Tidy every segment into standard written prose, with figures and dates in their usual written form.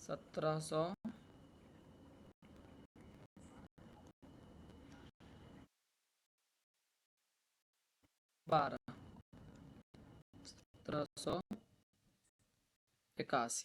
1712, 1781।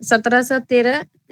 1713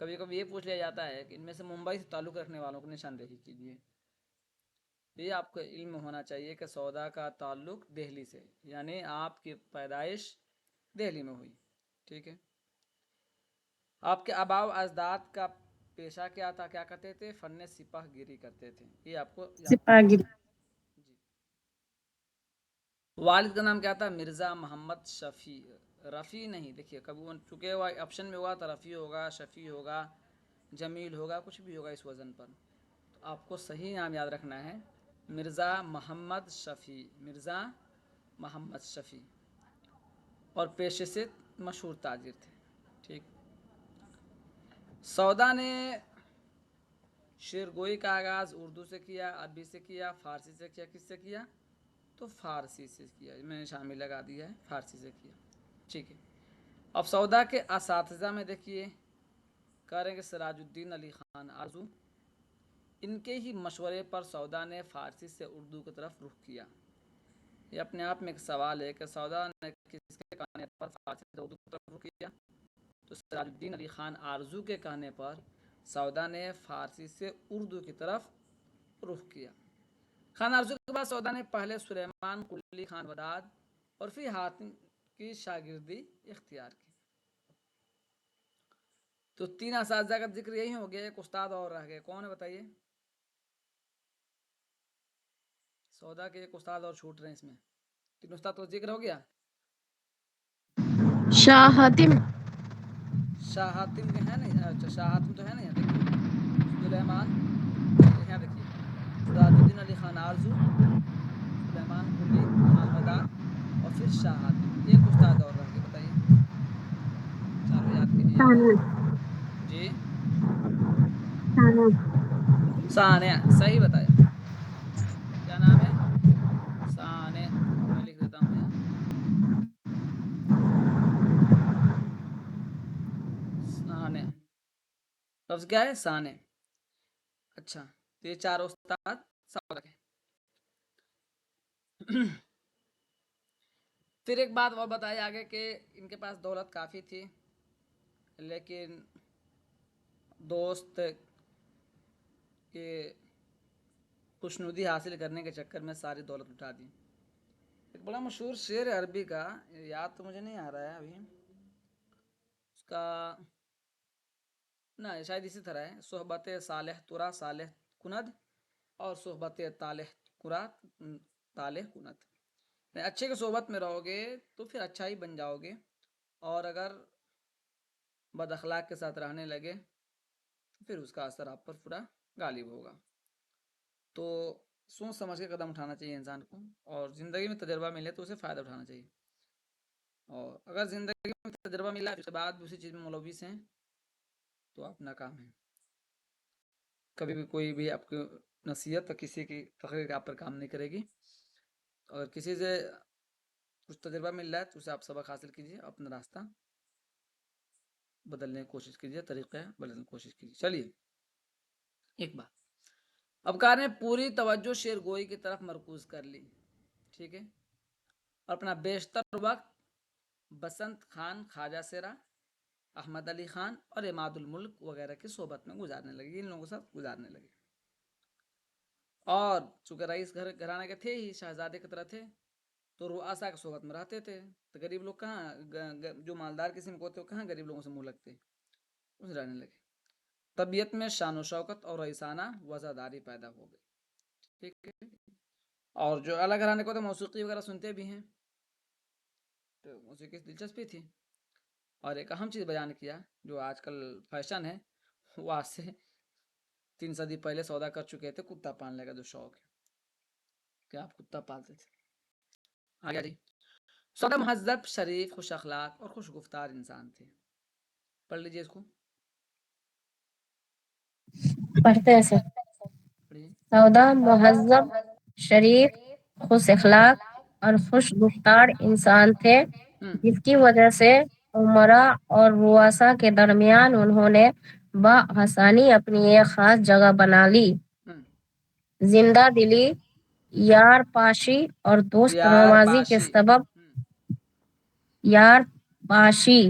کبھی کبھی یہ پوچھ لیا جاتا ہے کہ ان میں سے ممبئی سے تعلق رکھنے والوں کو نشاندہی کیجیے. یہ آپ کو علم ہونا چاہیے کہ سودا کا تعلق دہلی سے، یعنی آپ کی پیدائش دہلی میں ہوئی. ٹھیک ہے. آپ کے آباء و اجداد کا پیشہ کیا تھا، کیا کرتے تھے؟ فن سپاہ گیری کرتے تھے. یہ آپ کو سپاہی. جی. والد کا نام کیا تھا؟ مرزا محمد شفیع. رفیع نہیں، دیکھیے کبھی چکے ہوا آپشن میں ہوا تو رفیع ہوگا، شفیع ہوگا، جمیل ہوگا، کچھ بھی ہوگا اس وزن پر. تو آپ کو صحیح نام یاد رکھنا ہے مرزا محمد شفیع. مرزا محمد شفیع. اور پیشے سے مشہور تاجر تھے. ٹھیک. سودا نے شعر گوئی کا آغاز اردو سے کیا، عربی سے کیا، فارسی سے کیا. کس سے کیا؟ تو فارسی سے کیا. میں نے شامل لگا دیا ہے، فارسی سے کیا. ٹھیک ہے. اب سودا کے اساتذہ میں دیکھیے کہہ رہے ہیں کہ سراج الدین علی خان آرزو. ان کے ہی مشورے پر سودا نے فارسی سے اردو کی طرف رخ کیا. یہ اپنے آپ میں ایک سوال ہے کہ سودا نے کس کے کہنے پر فارسی سے اردو کی طرف رخ کیا؟ تو سراج الدین علی خان آرزو کے کہنے پر سودا نے فارسی سے اردو کی طرف رخ کیا. خان آرزو کے بعد سودا نے پہلے سلیمان قلی خان وداد اور پھر حاتم کی شاگردی اختیار کی. تو 3 اساتذہ کا ذکر یہی ہو گیا. ایک استاد اور رہ گئے، کون ہے بتائیے؟ سودا کے ایک استاد اور چھوٹ رہے ہیں اس میں. 3 استاد تو ذکر ہو گیا. شاہ حاتم. شاہ حاتم کے ہیں نہیں. اچھا شاہ حاتم تو ہے نہیں. دیکھیے سلیمان نہیں، یہاں دیکھیے سراج الدین علی خان آرزو، سلیمان قلی خان وداد اور پھر شاہ حاتم. ایک استاد اور رہ گئے، بتائیے. چاروں یاد کیجیے. یاد ہے جی؟ سانیہ. صحیح بتایا. کیا نام ہے؟ سانیہ. میں لکھ دیتا ہوں یہاں سانیہ. لفظ کیا ہے؟ سانیہ. اچھا تو یہ 4 استاد سودا کے. پھر ایک بات اور بتائی آگے کہ ان کے پاس دولت کافی تھی، لیکن دوست کے خوشنودی حاصل کرنے کے چکر میں ساری دولت اٹھا دی. ایک بڑا مشہور شعر عربی کا، یاد تو مجھے نہیں آ رہا ہے ابھی اس کا، نہ شاید اسی طرح ہے. صحبت صالح ترا صالح کند اور صحبت طالح کرا طالح کند. اچھے کی صحبت میں رہو گے تو پھر اچھا ہی بن جاؤ گے، اور اگر بد اخلاق کے ساتھ رہنے لگے تو پھر اس کا اثر آپ پر پورا غالب ہوگا. تو سوچ سمجھ کے قدم اٹھانا چاہیے انسان کو، اور زندگی میں تجربہ ملے تو اسے فائدہ اٹھانا چاہیے. اور اگر زندگی میں تجربہ ملا اس کے بعد بھی اسی چیز میں ملوث ہیں تو اپنا کام ہے. کبھی بھی کوئی بھی آپ کی نصیحت اور کسی کی تقریر آپ پر کام نہیں کرے گی. اور کسی سے کچھ تجربہ مل رہا ہے تو اسے آپ سبق حاصل کیجیے، اپنا راستہ بدلنے کی کوشش کیجیے، طریقہ بدلنے کی کوشش کیجیے. چلیے ایک بات ابکار نے پوری توجہ شعر گوئی کی طرف مرکوز کر لی. ٹھیک ہے. اور اپنا بیشتر وقت بسنت خان، خواجہ سیرا، احمد علی خان اور عماد الملک وغیرہ کی صحبت میں گزارنے لگے. ان لوگوں کے ساتھ گزارنے لگے. اور چونکہ رئیس گھرانے کے تھے ہی، شہزادے کی طرح تھے، تو رؤسا کی صحبت میں رہتے تھے. تو غریب لوگ کہاں، جو مالدار قسم کو ہوتے ہیں کہاں غریب لوگوں سے منہ لگتے، اس رہنے لگے. طبیعت میں شان و شوکت اور رئیسانہ وزاداری پیدا ہو گئی. ٹھیک ہے. اور جو الگ گھرانے کو تو موسیقی وغیرہ سنتے بھی ہیں، تو موسیقی دلچسپی تھی. اور ایک اہم چیز بیان کیا جو آج کل فیشن ہے، وہ آج سے 3 صدی پہلے سودا کر چکے تھے، کتا پالنے کا جو شوق ہے کہ آپ کتا پالتے تھے. آگے جی. سودا مہذب، شریف، خوش اخلاق اور خوش گفتار انسان تھے. پڑھ لیجیے اس کو. پڑھتے ہیں سر. سودا مہذب، شریف، خوش اخلاق اور خوش گفتار انسان تھے، جس کی وجہ سے عمرا اور رؤسا کے درمیان انہوں نے بآسانی اپنی ایک خاص جگہ بنا لی. زندہ دلی، یار پاشی اور دوست نوازی کے سبب یار پاشی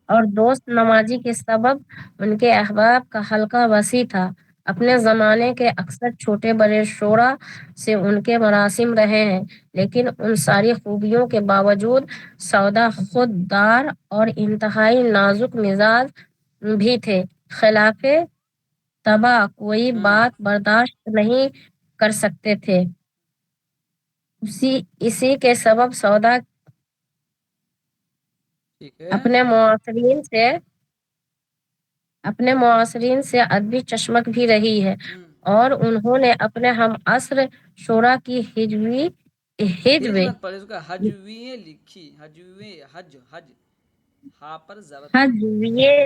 اور دوست نمازی کے سبب ان کے احباب کا حلقہ وسیع تھا. اپنے زمانے کے اکثر چھوٹے بڑے شعراء سے ان کے مراسم رہے ہیں، لیکن ان ساری خوبیوں کے باوجود سودا خوددار اور انتہائی نازک مزاج بھی تھے. خلاف طبع کوئی بات برداشت نہیں کر سکتے تھے. اسی کے سبب سودا اپنے معاصرین سے ادبی چشمک بھی رہی ہے، اور انہوں نے اپنے ہم عصر شعراء کی ہجویے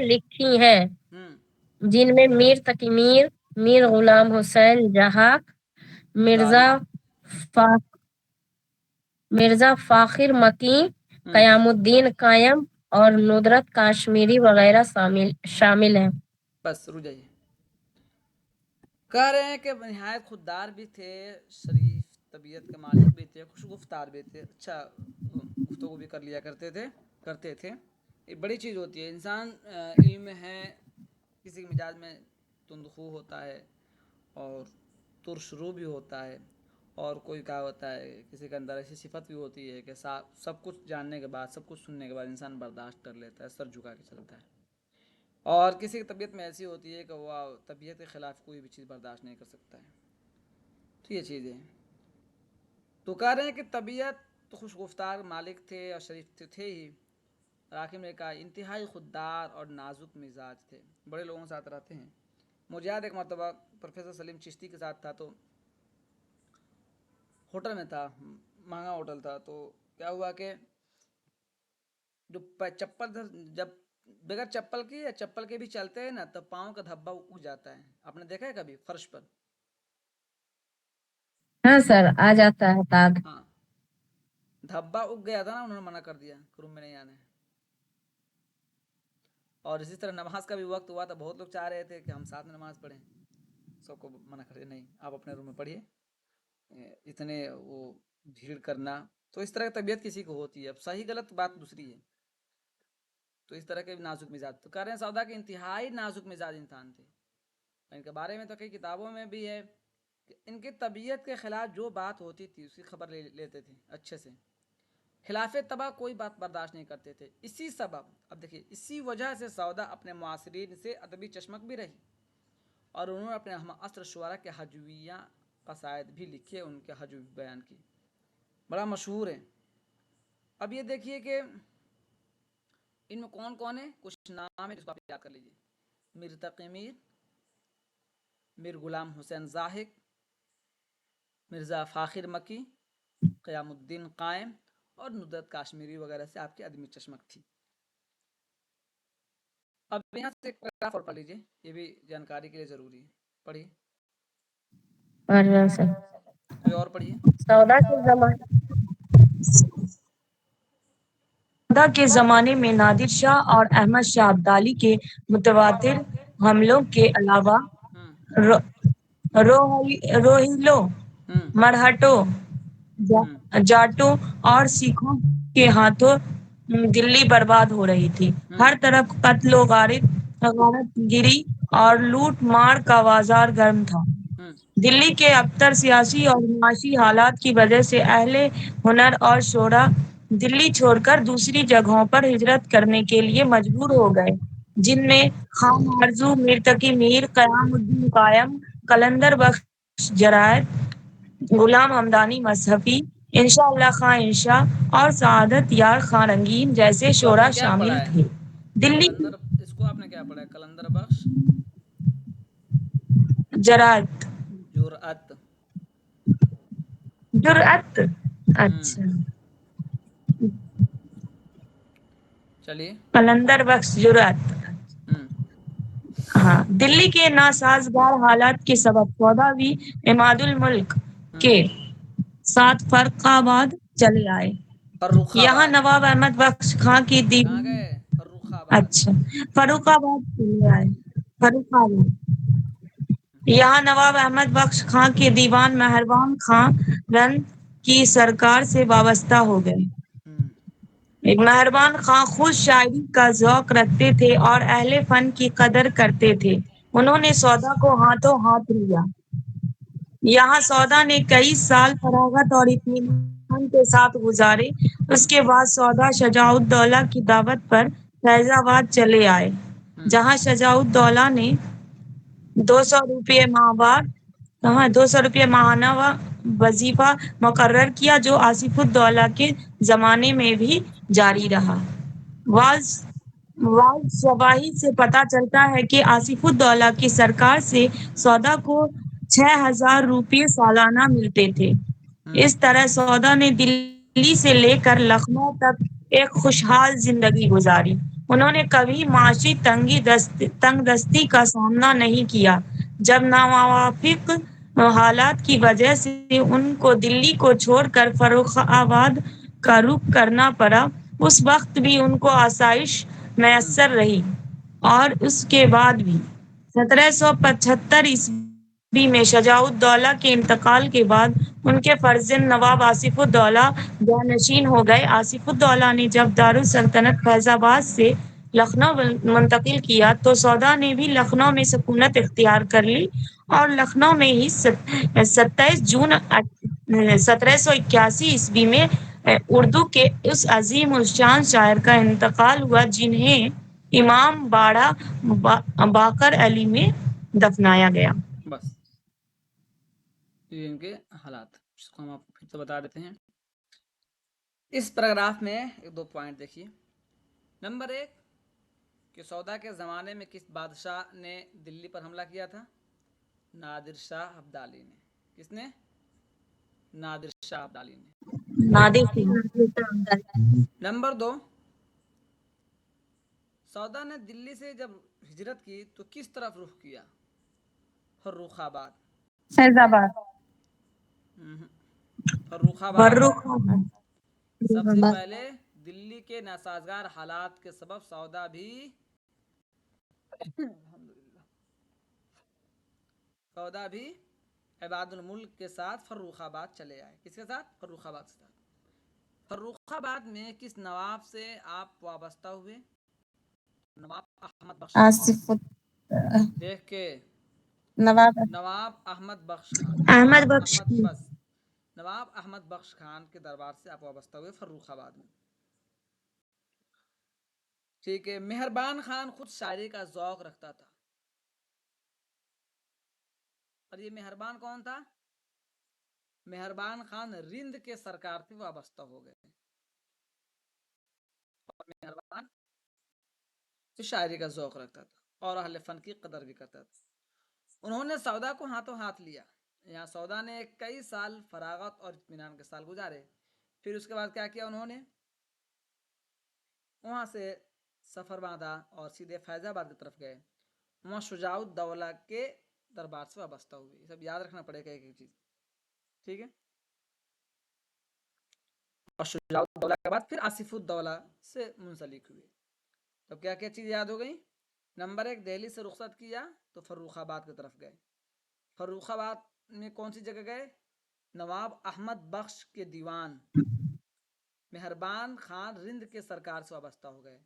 لکھی ہیں، جن میں میر تقی میر، میر غلام حسین جہاک، مرزا فاخر مکی، قیام الدین قائم اور ندرت کاشمیری وغیرہ شامل ہیں. بس رک جائیے. کہہ رہے ہیں کہ نہایت خوددار بھی تھے، شریف طبیعت کے مالک بھی تھے، خوش گفتار بھی تھے، اچھا گفتگو بھی کر لیا کرتے تھے. یہ بڑی چیز ہوتی ہے. انسان علم ہے، کسی کے مزاج میں تندخو ہوتا ہے اور ترش رو بھی ہوتا ہے، اور کوئی کیا ہوتا ہے کسی کے اندر ایسی صفت بھی ہوتی ہے کہ سب کچھ جاننے کے بعد، سب کچھ سننے کے بعد انسان برداشت کر لیتا ہے، سر جھکا کے چلتا ہے. اور کسی کی طبیعت میں ایسی ہوتی ہے کہ وہ طبیعت کے خلاف کوئی بھی چیز برداشت نہیں کر سکتا ہے. تو یہ چیزیں تو کہہ رہے ہیں کہ طبیعت تو خوش گفتار مالک تھے اور شریف تھے ہی، راکم نے کہا انتہائی خوددار اور نازک مزاج تھے، بڑے لوگوں کے ساتھ رہتے ہیں. مجھے یاد ایک مرتبہ پروفیسر سلیم چشتی کے ساتھ تھا، تو ہوٹل میں تھا، مہنگا ہوٹل تھا. تو کیا ہوا کہ جو جب بغیر چپل کے بھی چلتے ہیں نا، تو پاؤں کا دھبا اگ جاتا ہے. آپ نے دیکھا ہے کبھی فرش پر؟ ہاں سر، آ جاتا ہے داغ. ہاں، دھبا اگ گیا تھا نا، انہوں نے منع کر دیا روم میں نہیں آنے. اور اسی طرح نماز کا بھی وقت ہوا تھا، بہت لوگ چاہ رہے تھے کہ ہم ساتھ میں نماز پڑھیں، سب کو منع کر دیا، نہیں آپ اپنے روم میں پڑھیے. اتنے وہ بھیڑ کرنا، تو اس طرح کی طبیعت کسی کو ہوتی ہے. اب صحیح غلط بات دوسری ہے. تو اس طرح کے نازک مزاج، تو کہہ رہے ہیں سودا کے انتہائی نازک مزاج انسان تھے. ان کے بارے میں تو کئی کتابوں میں بھی ہے کہ ان کی طبیعت کے خلاف جو بات ہوتی تھی اس کی خبر لیتے تھے اچھے سے. خلاف طبع کوئی بات برداشت نہیں کرتے تھے. اسی سبب، اب دیکھیے، اسی وجہ سے سودا اپنے معاصرین سے ادبی چشمک بھی رہی، اور انہوں نے اپنے ہم عصر شعراء کے ہجویہ قصائد بھی لکھے، ان کے ہجو بیان کی، بڑا مشہور ہے. اب یہ دیکھیے کہ ان میں کون کون ہے، کچھ نام ہے جس کو آپ یاد کر لیجیے. میر تقی میر، میر غلام حسین زاہد، مرزا فاخر مکی، قیام الدین قائم اور ندرت کاشمیری وغیرہ سے آپ کی ادبی چشمک تھی. اب یہاں سے ایک پیراگراف اور پڑھ لیجیے، یہ بھی جانکاری کے لیے ضروری ہے. پڑھیے. کوئی اور پڑھیے. سودا کے زمانے میں نادر شاہ اور احمد شاہ ابدالی کے متواتر حملوں کے علاوہ روہیلوں، مرہٹوں، جاٹوں اور سکھوں کے ہاتھوں دلی برباد ہو رہی تھی. ہر طرف قتل و غارت گری اور لوٹ مار کا بازار گرم تھا. دلی کے ابتر سیاسی اور معاشی حالات کی وجہ سے اہل ہنر اور شعراء دلی چھوڑ کر دوسری جگہوں پر ہجرت کرنے کے لیے مجبور ہو گئے، جن میں خان آرزو، میر تقی میر، قیام الدین قائم، قلندر بخش جرائد، غلام حمدانی مذہبی، انشاء اللہ خاں انشا اور سعادت یار خاں رنگین جیسے شعراء شامل تھے. دلی اس کو آپ نے کیا پڑھا ہے؟ قلندر بخش جرات جرأت. اچھا، چلیے. قلندر بخش جرأت. ہاں، دلی کے ناسازگار حالات کے سبب سودا بھی عماد الملک کے ساتھ فرق آباد چلے آئے. فروخ یہاں آباد. نواب احمد بخش خاں کی کہاں گئے؟ فروخ آباد. اچھا، فروخ آباد چلے آئے. یہاں نواب احمد بخش خاں کے دیوان مہربان خاں رند کی سرکار سے وابستہ ہو گئے. مہربان خان خود شاعری کا ذوق رکھتے تھے اور اہل فن کی قدر کرتے تھے. انہوں نے سودا کو ہاتھوں ہاتھ لیا. یہاں سودا نے کئی سال فراغت اور اطمینان کے ساتھ گزارے. اس کے بعد سودا شجاع الدولہ کی دعوت پر فیض آباد چلے آئے، جہاں شجاع الدولہ نے 200 روپے ماہانہ وظیفہ مقرر کیا، جو آصف الدولہ کے زمانے میں بھی جاری رہا. واز شواہد سے پتہ چلتا ہے کہ آصف الدولہ کی سرکار سے سودا کو 6,000 روپے سالانہ ملتے تھے. اس طرح سودا نے دلی سے لے کر لکھنؤ تک ایک خوشحال زندگی گزاری. انہوں نے کبھی معاشی تنگ دستی کا سامنا نہیں کیا. جب ناموافق حالات کی وجہ سے ان کو دلی کو چھوڑ کر فروخ آباد کا رخ کرنا پڑا، اس وقت بھی ان کو آسائش میسر رہی. اور اس کے بعد بھی 1775 میں شجاع الدولہ کے انتقال کے بعد ان کے فرزند نواب آصف الدولہ جانشین ہو گئے. آصف الدولہ نے جب دارالسلطنت فیض آباد سے لکھنؤ منتقل کیا تو سودا نے بھی لکھنؤ میں سکونت اختیار کر لی، اور لکھنؤ میں ہی 27 جون 1781 میں اردو کے اس عظیم الشان شاعر کا انتقال ہوا، جنہیں امام باڑہ باقر علی میں دفنایا گیا. بس یہ ان کے حالات، اس کو ہم آپ کو پھر سے بتا دیتے ہیں. اس پیراگراف میں ایک دو پوائنٹ دیکھیے. نمبر 1 کہ سودا کے زمانے میں کس بادشاہ نے دلی پر حملہ کیا تھا؟ نادر شاہ ابدالی نے. کس نے؟ نادر شاہ ابدالی نے. نمبر 2 سودا نے دلی سے جب ہجرت کی تو کس طرف رخ کیا؟ فروخ آباد. فیض آباد. فروخ آباد. سب سے پہلے دلی کے ناسازگار حالات کے سبب سودا بھی عباد الملک کے ساتھ فروخ آباد چلے آئے. کس کے ساتھ؟ فروخ آباد کے ساتھ. فروخ آباد میں کس نواب سے آپ وابستہ ہوئے؟ نواب احمد بخش. آصف دیکھ کے نواب احمد بخش خان. نواب احمد بخش خان کے دربار سے آپ وابستہ ہوئے فروخ آباد میں. ٹھیک ہے. مہربان خان خود شاعری کا ذوق رکھتا تھا. اور یہ مہربان کون تھا؟ مہربان خان رند کے سرکار سے وابستہ ہو گئے. اور مہربان شاعری کا ذوق رکھتا تھا اور اہل فن کی قدر بھی کرتا تھا. انہوں نے سودا کو ہاتھوں ہاتھ لیا. یہاں سودا نے کئی سال فراغت اور اطمینان کے سال گزارے. پھر اس کے بعد کیا کیا؟ انہوں نے وہاں سے سفر باندھا اور سیدھے فیض آباد کی طرف گئے. وہاں شجاع الدولہ کے دربار سے وابستہ ہوئے. یہ سب یاد رکھنا پڑے گا ایک ایک چیز. ٹھیک ہے. اور شجاع الدولہ کے بعد پھر آصف الدولہ سے منسلک ہوئے. تو کیا کیا چیز یاد ہو گئی؟ نمبر 1 دہلی سے رخصت کیا تو فروخ آباد کی طرف گئے. فروخ آباد میں کون سی جگہ گئے؟ نواب احمد بخش کے دیوان. مہربان خان رند کے سرکار سے وابستہ ہو گئے.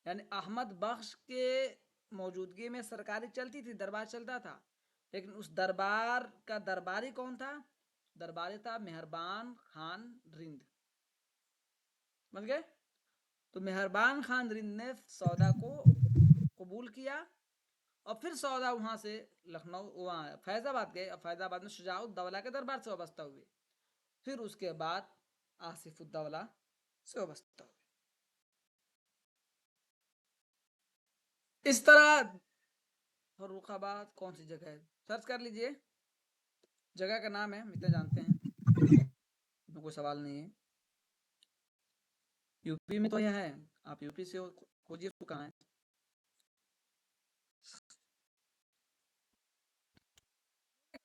یعنی احمد بخش کے موجودگی میں سرکاری چلتی تھی، دربار چلتا تھا، لیکن اس دربار کا درباری کون تھا؟ درباری تھا مہربان خان رند. سمجھ گئے؟ تو مہربان خان رند نے سودا کو قبول کیا اور پھر سودا وہاں سے لکھنؤ وہاں فیض آباد گئے اور فیض آباد میں شجاع الدولہ کے دربار سے وابستہ ہوئے. پھر اس کے بعد آصف الدولہ سے وابستہ ہوئے. اس طرح فروخ آباد کون سی جگہ ہے؟ سرچ کر لیجئے. جگہ کا نام ہے، ہم اتنا جانتے ہیں، کوئی سوال نہیں ہے. یو پی میں تو یہ ہے، آپ یو پی سے کھوجیے تو کہاں ہے.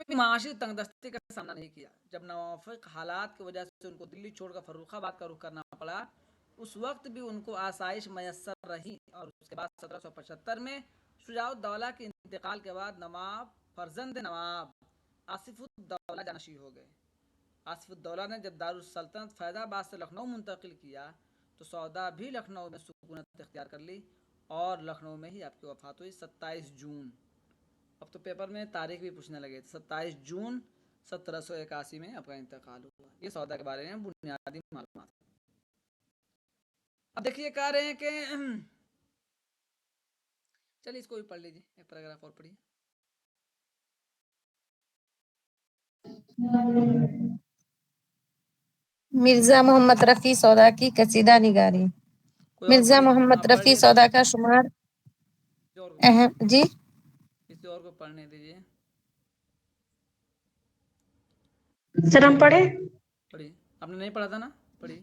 معاشی تنگ دستی کا سامنا نہیں کیا. جب نوافق حالات کی وجہ سے ان کو دلی چھوڑ کر فروخ آباد کا رخ کرنا پڑا، اس وقت بھی ان کو آسائش میسر رہی. اور اس کے بعد 1775 میں شجاع الدولہ کے انتقال کے بعد نواب فرزند نواب آصف الدولہ جانشین ہو گئے. آصف الدولہ نے جب دارالسلطنت فیض آباد سے لکھنؤ منتقل کیا تو سودا بھی لکھنؤ میں سکونت اختیار کر لی اور لکھنؤ میں ہی آپ کی وفات ہوئی 27 جون. اب تو پیپر میں تاریخ بھی پوچھنے لگے. 27 جون 1781 میں آپ کا انتقال ہوا. یہ سودا کے بارے میں بنیادی معلومات. اب دیکھیے کہہ رہے ہیں کہ چلیے اس کو بھی پڑھ لیجیے, ایک پیراگراف اور پڑھیے. مرزا محمد رفیع سودا کی قصیدہ نگاری. کوئی اور مرزا پڑھیے, محمد آپ پڑھ رفیع لیے تو سودا کا شمار کسی اور کو اہم جی کسی اور کو پڑھنے دیجیے. سر ہم پڑھے. پڑھیے, آپ نے نہیں پڑھا تھا نا, پڑھیے.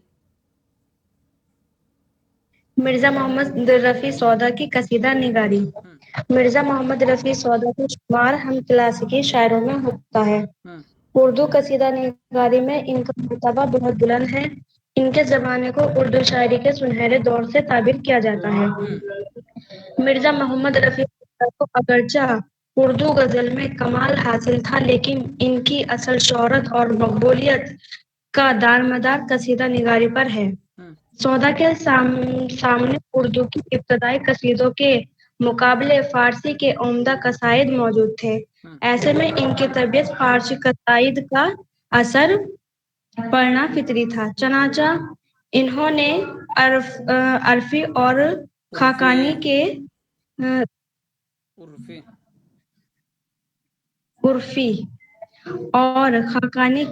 مرزا محمد رفیع سودا کی قصیدہ نگاری. مرزا محمد رفیع سودا کا شمار ہم کلاسیکی شاعروں میں ہوتا ہے. اردو قصیدہ نگاری میں ان کا مرتبہ بہت بلند ہے. ان کے زمانے کو اردو شاعری کے سنہرے دور سے تعبیر کیا جاتا ہے. مرزا محمد رفیع کو اگرچہ اردو غزل میں کمال حاصل تھا, لیکن ان کی اصل شہرت اور مقبولیت کا دارمدار قصیدہ نگاری پر ہے. سودا کے سامنے اردو کی ابتدائی قصیدوں کے مقابلے فارسی کے عمدہ قصائد موجود تھے. ایسے میں ان کی طبیعت فارسی قصائد کا اثر پڑھنا فطری تھا. چنانچہ انہوں نے عرفی اور خاقانی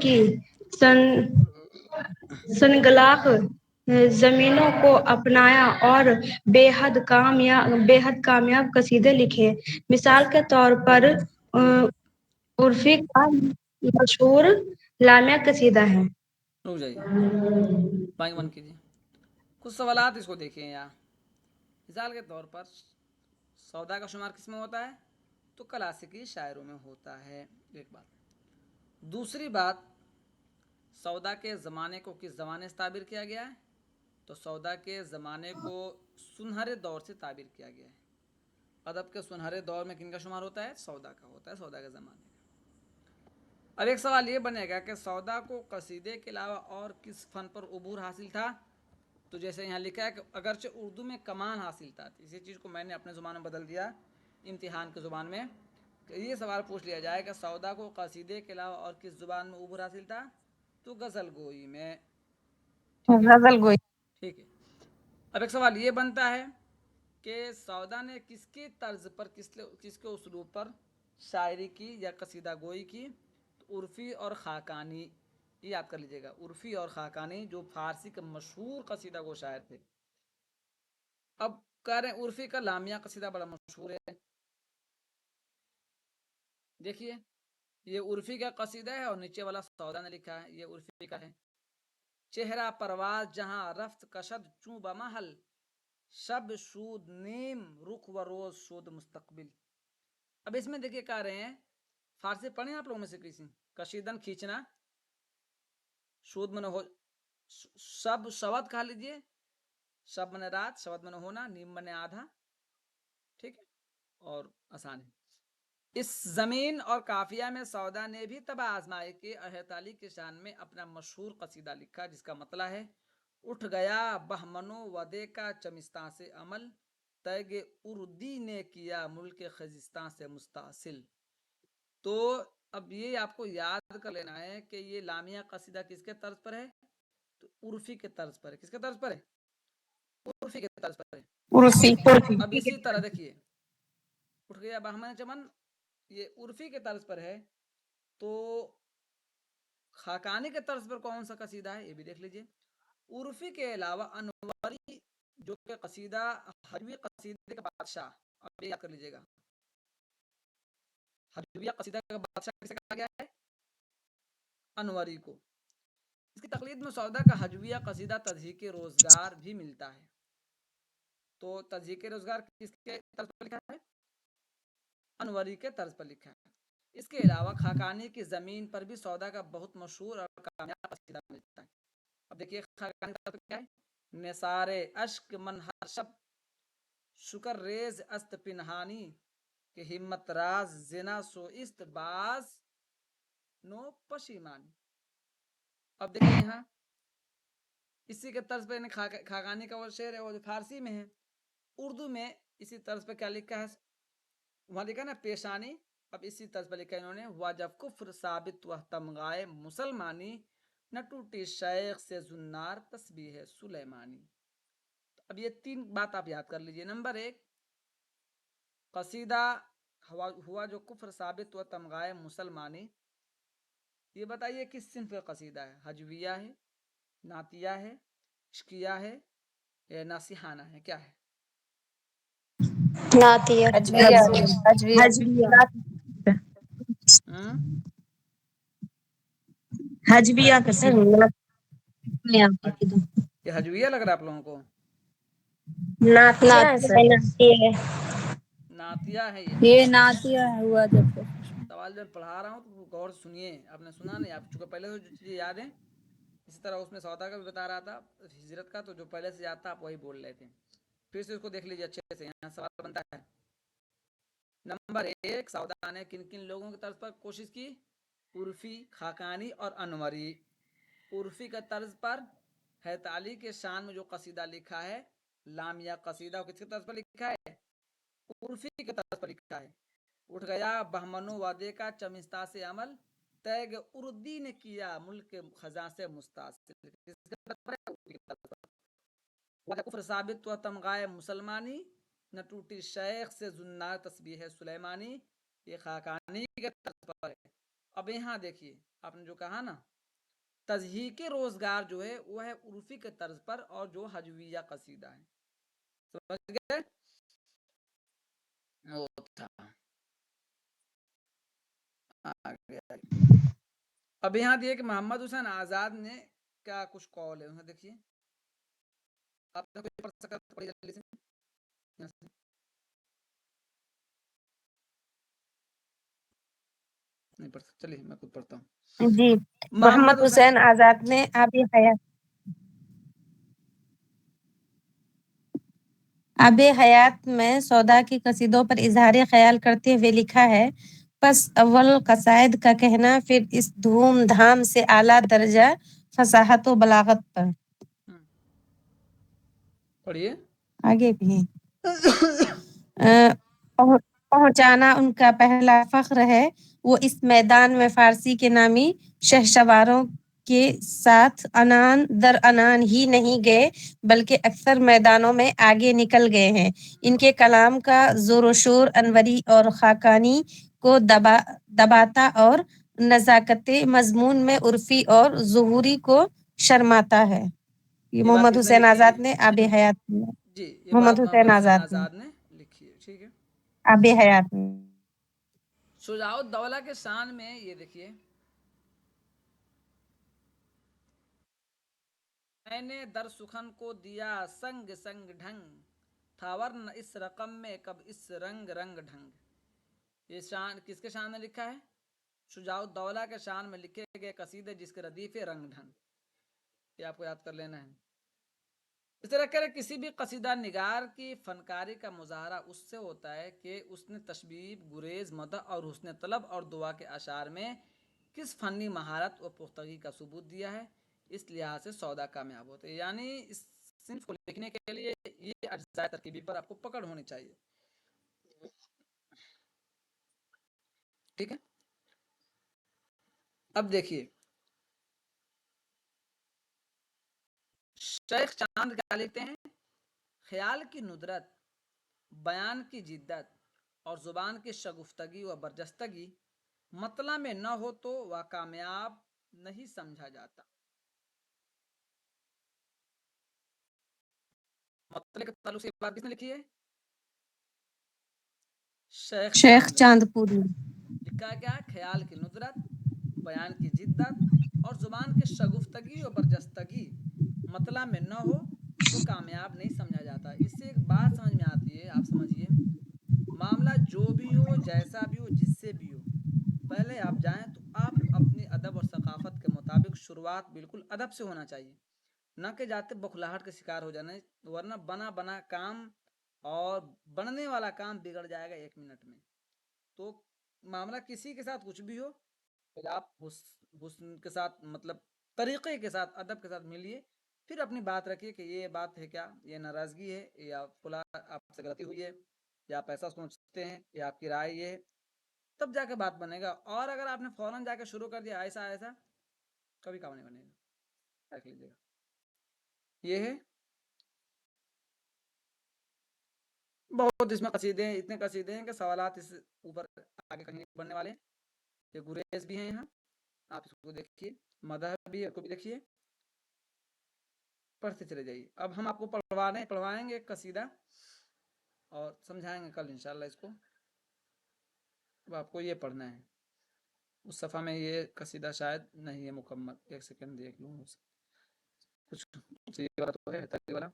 کے سنگلاخ زمینوں کو اپنایا اور بے حد کامیاب قصیدے لکھے. مثال کے طور پر عرفی کا مشہور لامع قصیدہ ہے. رک جائیے, مائک بند کیجیے. کچھ سوالات اس کو دیکھیں یہاں. مثال کے طور پر سودا کا شمار کس میں ہوتا ہے, تو کلاسیکی شاعروں میں ہوتا ہے. ایک بات. دوسری بات, سودا کے زمانے کو کس زمانے سے تعبیر کیا گیا ہے, تو سودا کے زمانے کو سنہرے دور سے تعبیر کیا گیا ہے. ادب کے سنہرے دور میں کن کا شمار ہوتا ہے, سودا کا ہوتا ہے, سودا کے زمانے کا. اب ایک سوال یہ بنے گا کہ سودا کو قصیدے کے علاوہ اور کس فن پر عبور حاصل تھا, تو جیسے یہاں لکھا ہے کہ اگرچہ اردو میں کمال حاصل تھا. اسی چیز کو میں نے اپنے زبان میں بدل دیا امتحان کی زبان میں, کہ یہ سوال پوچھ لیا جائے کہ سودا کو قصیدے کے علاوہ اور کس زبان میں عبور حاصل تھا, تو غزل گوئی میں. ٹھیک ہے, غزل گوئی. ٹھیک ہے. اب ایک سوال یہ بنتا ہے کہ سودا نے کس کی طرز پر کس کے اسلوب پر شاعری کی یا قصیدہ گوئی کی, تو عرفی اور خاقانی. یہ یاد کر لیجیے گا, عرفی اور خاقانی جو فارسی کے مشہور قصیدہ گو شاعر تھے. اب کہہ رہے ہیں عرفی کا لامعہ قصیدہ بڑا مشہور ہے. دیکھیے یہ عرفی کا قصیدہ ہے اور نیچے والا سودا نے لکھا ہے, یہ عرفی کا ہے. چہرہ پرواز جہاں رفت کشد چوں بمحل, شب شود نیم رخ و روز شود مستقبل. اب اس میں دیکھیے کہہ رہے ہیں, فارسی پڑھیں آپ لوگوں میں سے کسی, کشیدن کھینچنا, شود من ہو, شب شود کہا لیجیے, شب من رات, شود من ہونا, نیم من آدھا. ٹھیک ہے, اور آسان ہے. اس زمین اور قافیہ میں سودا نے بھی تباہ آزمائے کہ احت علی کے شان میں اپنا مشہور قصیدہ لکھا, جس کا مطلب ہے اٹھ گیا بہمنو ودے کا چمستان سے عمل, تیگ اردی نے کیا ملک خزستان سے مستاصل. تو اب یہ آپ کو یاد کر لینا ہے کہ یہ لامعہ قصیدہ کس کے طرز پر ہے, تو عرفی کے طرز پر ہے. کس کے طرز پر ہے, عرفی کے طرز پر ہے. عرفی. اب اسی طرح دیکھیے اٹھ گیا بہمن چمن, یہ عرفی کے طرز پر ہے. تو خاقانی کے طرز پر کون سا قصیدہ ہے, یہ بھی دیکھ لیجیے. عرفی کے علاوہ انوری جو کہ قصیدہ حجوی قصیدے کا بادشاہ, اب یہ یاد کر لیجیے گا, حجویہ قصیدہ کا بادشاہ کسے کہا گیا ہے, انوری کو. اس کی تقلید میں سودا کا حجویہ قصیدہ تضحیک روزگار بھی ملتا ہے. تو تضحیک روزگار کس کے طرز پر لکھا ہے, انوری کے طرز پر لکھا ہے. اس کے علاوہ خاقانی کی زمین پر بھی سودا کا بہت مشہور اور کامیاب قصیدہ ملتا ہے. اب دیکھیے خاقانی کا طرز کیا ہے, نثار اشک من ہر شب شکر ریز است پنہانی, کہ ہمت راز زنا سو است باز نو پشیمانی. اب دیکھیے یہاں اسی کے طرز پہ خاقانی کا وہ شعر ہے وہ فارسی میں ہے. اردو میں اسی طرز پہ کیا لکھا ہے وہاں لکھا نا پیشانی, اب اسی طرز پہ لکھا ہے انہوں نے ہوا جب کفر ثابت و تمغائے مسلمانی نہ ٹوٹی شیخ سے زنار تسبیح سلیمانی. اب یہ 3 بات آپ یاد کر لیجئے. نمبر 1 قصیدہ ہوا جو کفر ثابت و تمغائے مسلمانی, یہ بتائیے کس صنف کا قصیدہ ہے؟ ہجویہ ہے, نعتیہ ہے, عشقیہ ہے یا ناصحانہ ہے؟ کیا ہے؟ نعتیہ. ہجویہ. حجبیہ قصیدہ. یہ ہجویہ لگ رہا ہے آپ لوگوں کو؟ نعتیہ ہے سر. نعتیہ ہے یہ نعتیہ ہوا جب سوال جب پڑھا رہا ہوں تو غور سنیے. آپ نے سنا نہیں, آپ چونکہ پہلے سے جو چیزیں یاد ہیں, اسی طرح اس میں سودا کا بھی بتا رہا تھا, ہجرت کا, تو جو پہلے سے یاد تھا آپ وہی بول رہے تھے. پھر سے اس کو دیکھ لیجیے اچھے سے, یہاں سوال بنتا ہے. نمبر 1 سودا نے کن کن لوگوں کی طرز پر کوشش کی؟ عرفی, خاقانی اور انوری. عرفی کا طرز پر حیدر علی کے شان میں جو قصیدہ لکھا ہے لامیہ قصیدہ, کس کی طرز پر لکھا ہے؟ عرفی کے طرز پر لکھا ہے. اٹھ گیا بہمن و وعدے کا چمستا سے عمل, تیگ اردی نے کیا ملک خزاں سے مستاصل. کفر ثابت و تمغائے مسلمانی نہ ٹوٹی شیخ سے زنار تسبیح سلیمانی. یہ خاقانی کے طرز پر ہے. اب یہاں دیکھیے آپ نے جو کہا نا تضحیق روزگار جو ہے وہ ہے عرفی کے طرز پر, اور جو ہجویہ قصیدہ ہے. سمجھ گئے؟ اب یہاں دیکھیے کہ محمد حسین آزاد نے کیا کچھ قول ہے, انہیں دیکھیے. آپ نے کوئی پڑھ سکتا ہے پڑھیے جلدی سے. نہیں پڑھ سکتا, چلیے میں خود پڑھتا ہوں. جی, محمد حسین آزاد نے آب حیات میں سودا کی قصیدوں پر اظہار خیال کرتے ہوئے لکھا ہے, پس اول قصائد کا کہنا, پھر اس دھوم دھام سے اعلیٰ درجہ فصاحت و بلاغت پر. پڑھیے آگے بھی پہنچانا ان کا پہلا فخر ہے. وہ اس میدان میں فارسی کے نامی شہسواروں کے ساتھ انان در انان ہی نہیں گئے بلکہ اکثر میدانوں میں آگے نکل گئے ہیں. ان کے کلام کا زور و شور انوری اور خاقانی کو دباتا اور نزاکت مضمون میں عرفی اور ظہوری کو شرماتا ہے. یہ بات محمد کس نے حسین لکھی ہے؟ آزاد نے آب حیات میں. جی یہ بات محمد حسین آزاد نے لکھی ہے. ٹھیک ہے, آب حیات میں. شجاع الدولہ کے شان میں یہ دیکھیے, میں نے در سخن کو دیا سنگ سنگ ڈھنگ, تھا ورنہ اس رقم میں کب اس رنگ رنگ ڈھنگ. یہ شان کس کے شان میں لکھا ہے؟ شجاع الدولہ کے شان میں لکھے گئے قصیدے جس کے ردیف رنگ ڈھنگ. یہ آپ کو یاد کر لینا ہے. اس طرح کہ کسی بھی قصیدہ نگار کی فنکاری کا مظاہرہ اس سے ہوتا ہے کہ اس نے تشبیب, گریز, مدح اور حسن طلب اور دعا کے اشعار میں کس فنی مہارت و پختگی کا ثبوت دیا ہے. اس لحاظ سے سودا کامیاب ہوتے ہیں. یعنی اس صنف کو لکھنے کے لیے یہ اجزاء ترکیبی پر آپ کو پکڑ ہونی چاہیے. ٹھیک ہے, اب دیکھیے شیخ چاند کیا لکھتے ہیں؟ خیال کی ندرت, بیان کی جدت اور زبان کی شگفتگی و برجستگی مطلع میں نہ ہو تو وہ کامیاب نہیں سمجھا جاتا. مطلع کے تعلق سے بات کس نے لکھی ہے؟ شیخ چاند پوری. لکھا کیا؟ خیال کی ندرت, بیان کی جدت اور زبان کی شگفتگی و برجستگی مطلع میں نہ ہو تو کامیاب نہیں سمجھا جاتا. اس سے ایک بات سمجھ میں آتی ہے, آپ سمجھیے, معاملہ جو بھی ہو, جیسا بھی ہو, جس سے بھی ہو, پہلے آپ جائیں تو آپ اپنی ادب اور ثقافت کے مطابق شروعات بالکل ادب سے ہونا چاہیے, نہ کہ جاتے بخلاہٹ کے شکار ہو جانا, ورنہ بنا بنا کام اور بننے والا کام بگڑ جائے گا 1 منٹ میں. تو معاملہ کسی کے ساتھ کچھ بھی ہو, آپ حسن کے ساتھ, مطلب طریقے کے ساتھ, ادب کے ساتھ ملیے, پھر اپنی بات رکھیے کہ یہ بات ہے کیا، یہ ناراضگی ہے یا فلاں آپ سے غلطی ہوئی ہے یا آپ ایسا سوچتے ہیں یا آپ کی رائے یہ ہے، تب جا کے بات بنے گا. اور اگر آپ نے فوراً جا کے شروع کر دیا ایسا ایسا، کبھی کام نہیں بنے گا. رکھ لیجیے گا. یہ ہے بہت اس میں قصیدے ہیں، اتنے قصیدے ہیں کہ سوالات اس اوپر آگے کہیں نہیں بڑھنے والے. یہ گریز بھی ہیں یہاں، آپ اس کو دیکھیے، مذہب بھی کو بھی دیکھیے، پڑھتے چلے جائیے. اب ہم آپ کو پڑھوائیں گے ایک قصیدہ اور سمجھائیں گے کل انشاءاللہ اس کو. اب آپ کو یہ پڑھنا ہے. اس صفحہ میں یہ قصیدہ شاید نہیں ہے مکمل، ایک سیکنڈ دیکھ لوں. کچھ یہ والا تو ہے تقریر والا،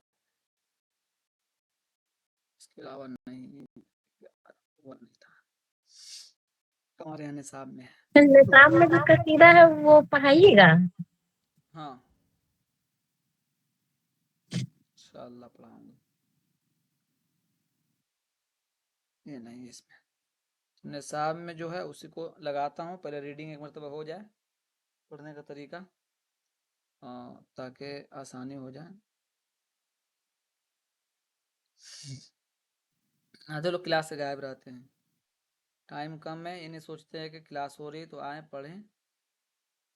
اس کے علاوہ نہیں، وہ نہیں تھا ہمارے یہاں نصاب میں. نصاب میں جو قصیدہ ہے وہ پڑھائیے گا. ہاں انشاءاللہ پڑھاؤں گا. یہ نہیں اس میں نصاب میں جو ہے اسی کو لگاتا ہوں. پہلے ریڈنگ ایک مرتبہ ہو جائے، پڑھنے کا طریقہ، تاکہ آسانی ہو جائے. آدھے لوگ کلاس سے غائب رہتے ہیں، ٹائم کم ہے، یہ نہیں سوچتے ہیں کہ کلاس ہو رہی تو آئیں پڑھیں،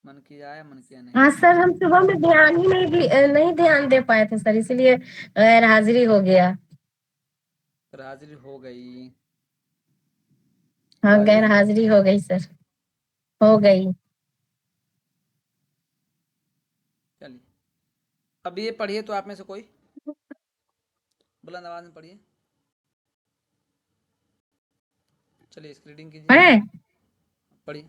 من کیا آئے من کیا نہیں. ہاں سر، ہم صبح میں دھیان ہی نہیں دھیان دے پائے تھے سر، اسی لیے غیر حاضری ہو گیا. حاضری ہو گئی. ہاں غیر حاضری ہو گئی سر، ہو گئی. چلیے اب یہ پڑھیے تو آپ میں سے کوئی بلند آواز میں پڑھیے. چلیے اس کی ریڈنگ کیجیے، پڑھیے.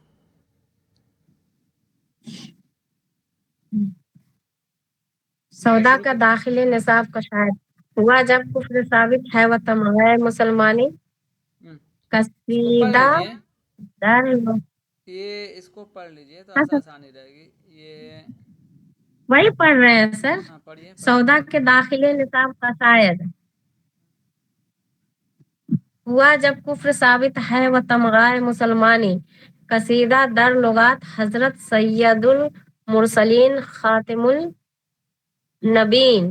سودا کا داخل نصاب کا شاید ہوا جب کفر ثابت ہے و تمغہ مسلمانی اس کو پڑھ قصیدہ لیجیے، در. یہ اس کو پڑھ لیجیے تو ایسا آسانی رہے گی. یہ وہی پڑھ رہے ہیں سر. ہاں پڑھیے سودا کے داخل نصاب کا شاید ہوا جب کفر ثابت ہے و تمغہ مسلمانی قصیدہ در لغات حضرت سید المرسلین خاتم النبین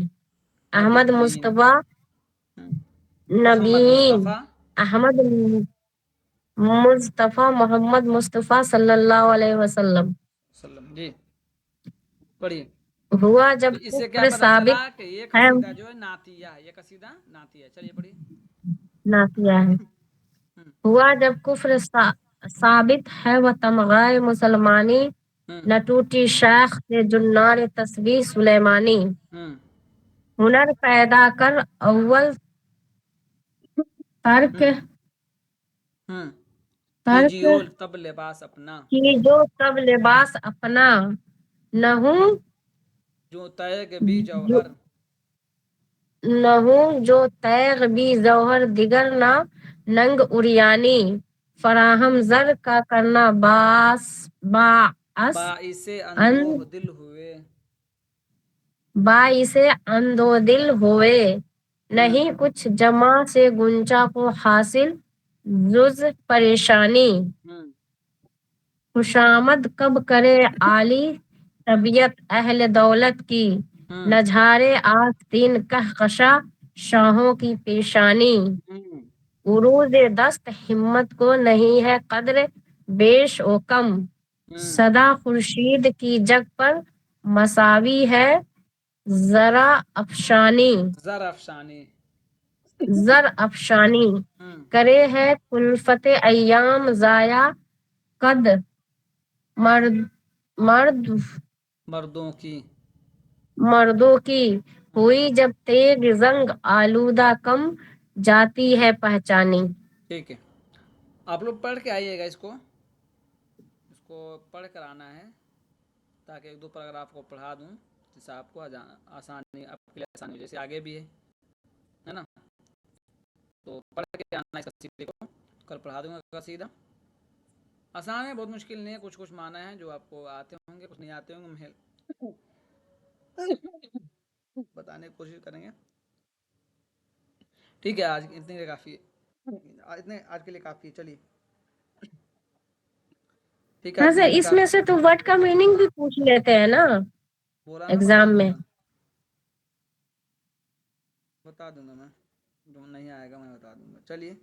احمد مصطفیٰ نبیین احمد مصطفیٰ محمد مصطفیٰ صلی اللہ علیہ وسلم. جی پڑھیے. ہوا جب اس سے کیا کفر پتا چلا ثابت کہ یہ ہے، قصیدہ جو ہے نعتیہ ہے، یہ قصیدہ نعتیہ ہے. چلیے پڑھیے. نعتیہ ہے. ہوا جب کفر ثابت ہے و تمغہ مسلمانی نہ ٹوٹی شاخ سے جنار تسبیح سلیمانی. ہنر پیدا کر اول ترک کیجیو تب لباس اپنا، کی جو تب لباس اپنا نہ ہوں جو تیغ بھی جوہر، نہ ہوں جو تیغ بھی جوہر دیگر نہ ننگ اریانی فراہم زر کا کرنا باعث اندوہ دل ہوئے، باعث اندو دل ہوئے. نہیں کچھ جمع سے گنجا کو حاصل جز پریشانی. خوشامد کب کرے عالی طبیعت اہل دولت کی نہ جھارے آستین کہکشاں شاہوں کی پیشانی. عروج دست ہمت کو نہیں ہے قدر بیش و کم صدا خورشید کی جگ پر مساوی ہے ذرا افشانی. زر افشانی کرے ہے کلفت ایام ضائع قد مردوں کی ہوئی جب تیغ زنگ آلودہ کم جاتی ہے پہچانی. ٹھیک ہے، آپ لوگ پڑھ کے آئیے گا، اس کو پڑھ کر آنا ہے تاکہ ایک دو پیراگراف کو پڑھا دوں جس سے آپ کو آسانی، آپ کے لیے آسانی ہو. جیسے آگے بھی ہے نا، تو پڑھ کے آنا اس قصیدے کو، کل پڑھا دوں گا. قصیدہ آسان ہے، بہت مشکل نہیں ہے. کچھ معنی ہیں جو آپ کو آتے ہوں گے، کچھ نہیں آتے ہوں گے، بتانے کی کوشش کریں گے. ٹھیک ہے، آج اتنے کے لیے کافی ہے، آج کے لیے کافی ہے. چلیے ٹھیک ہے، ہاں آج کے سر، لیے اس میں سے تو ورڈ کا میننگ بھی پوچھ لیتے ہیں نا بولا نا، بتا ایگزام دوں میں. گا. بتا دوں گا میں، جو نہیں آئے گا میں بتا دوں گا. چلیے